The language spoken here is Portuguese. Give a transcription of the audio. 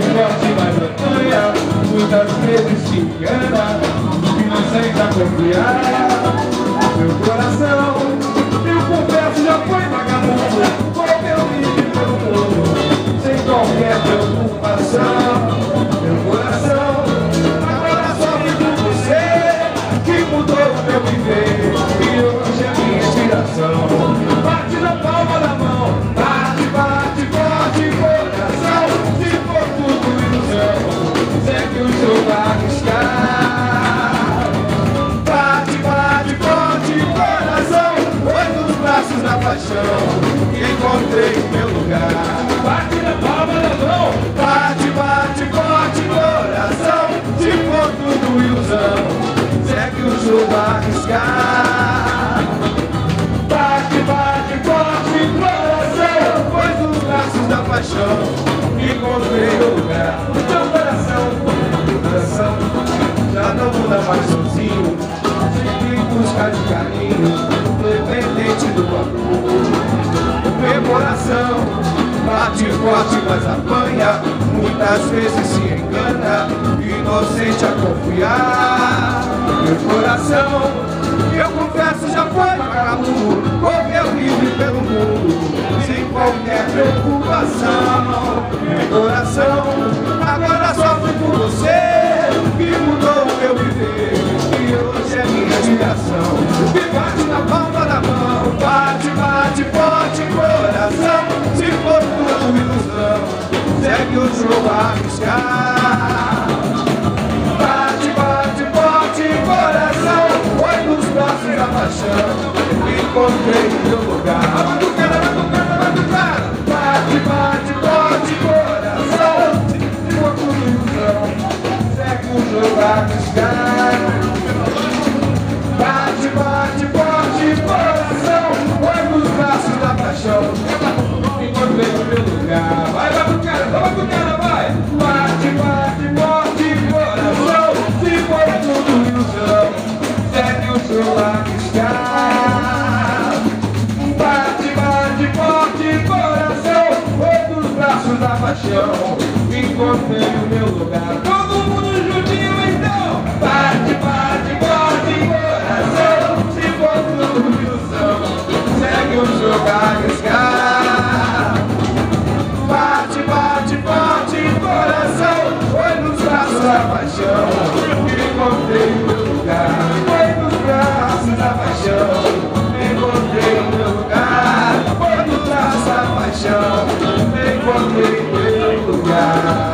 forte, mas apanha, muitas vezes se engana, inocente a confiar. Meu coração, eu confesso, já foi vagabundo, como eu vivi pelo mundo, sem qualquer preocupação. Meu coração, agora sofre por você, que mudou o meu viver, e hoje é minha inspiração. Bate na palma da mão, bate, bate, forte, coração. Se for tudo ilusão, segue o jogo a arriscar. Bate, bate, forte, coração. Foi nos braços da paixão que encontrei o meu lugar. Bate na palma da mão, bate, bate, forte, coração. Se for tudo ilusão, segue o jogo a arriscar. Bate, bate, forte, coração. Foi nos braços da paixão que encontrei o lugar. O teu coração, já não muda mais sozinho, sempre em busca de carinho, independente do amor. Meu coração bate forte, mas apanha, muitas vezes se engana, inocente a confiar. Meu coração, eu confesso, já foi vagabundo, correu livre pelo mundo, sem qualquer preocupação. Meu coração, agora sofre por você, que mudou o meu viver, e hoje é minha admiração. Me bate na palma da mão, bate, bate, forte, coração. Se for tudo ilusão, segue o jogo a arriscar. Bate, bate, forte, coração. Foi nos braços da paixão que encontrei o meu lugar. Bate, bate, forte, coração. Se for tudo ilusão, segue o jogo a arriscar. Bate, bate, forte, coração. Foi nos braços da paixão que encontrei o meu lugar. Vai, vai pro cara, vai! Bate, bate, forte, coração. Se for tudo ilusão, segue o jogo a arriscar. Bate, bate, forte, coração. Foi nos braços da paixão que encontrei o meu lugar. Todo mundo juntinho então! Bate, bate, forte, coração. Se for tudo ilusão, segue o jogo a arriscar. Bate, bate, forte, coração. Foi nos braços da paixão que encontrei o meu lugar. Foi nos braços da paixão que encontrei o meu lugar. Foi nos braços da paixão que encontrei o meu lugar.